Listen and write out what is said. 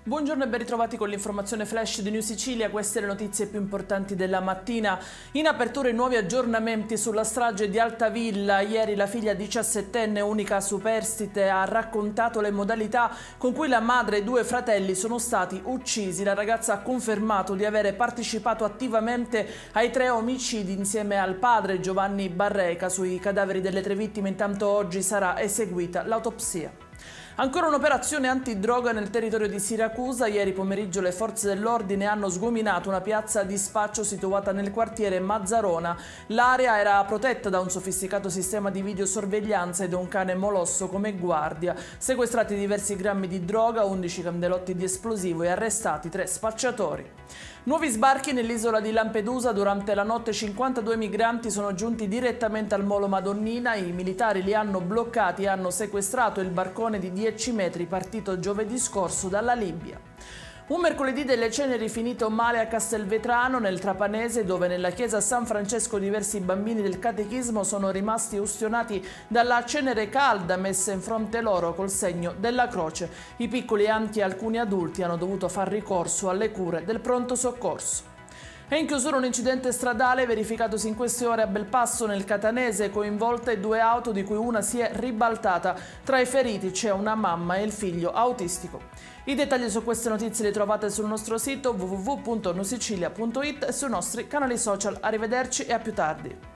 Buongiorno e ben ritrovati con l'informazione flash di New Sicilia. Queste le notizie più importanti della mattina. In apertura i nuovi aggiornamenti sulla strage di Altavilla. Ieri la figlia 17enne, unica superstite, ha raccontato le modalità con cui la madre e i due fratelli sono stati uccisi. La ragazza ha confermato di avere partecipato attivamente ai 3 omicidi insieme al padre Giovanni Barreca. Sui cadaveri delle 3 vittime intanto oggi sarà eseguita l'autopsia. Ancora un'operazione antidroga nel territorio di Siracusa. Ieri pomeriggio le forze dell'ordine hanno sgominato una piazza di spaccio situata nel quartiere Mazzarona. L'area era protetta da un sofisticato sistema di videosorveglianza e da un cane molosso come guardia. Sequestrati diversi grammi di droga, 11 candelotti di esplosivo e arrestati 3 spacciatori. Nuovi sbarchi nell'isola di Lampedusa. Durante la notte 52 migranti sono giunti direttamente al molo Madonnina. I militari li hanno bloccati e hanno sequestrato il barcone di 10 metri partito giovedì scorso dalla Libia. Un mercoledì delle ceneri finito male a Castelvetrano, nel Trapanese, dove nella chiesa San Francesco diversi bambini del catechismo sono rimasti ustionati dalla cenere calda messa in fronte loro col segno della croce. I piccoli e anche alcuni adulti hanno dovuto far ricorso alle cure del pronto soccorso. È in chiusura un incidente stradale verificatosi in queste ore a Belpasso nel Catanese, coinvolte 2 auto di cui una si è ribaltata. Tra i feriti c'è una mamma e il figlio autistico. I dettagli su queste notizie li trovate sul nostro sito www.newsicilia.it e sui nostri canali social. Arrivederci e a più tardi.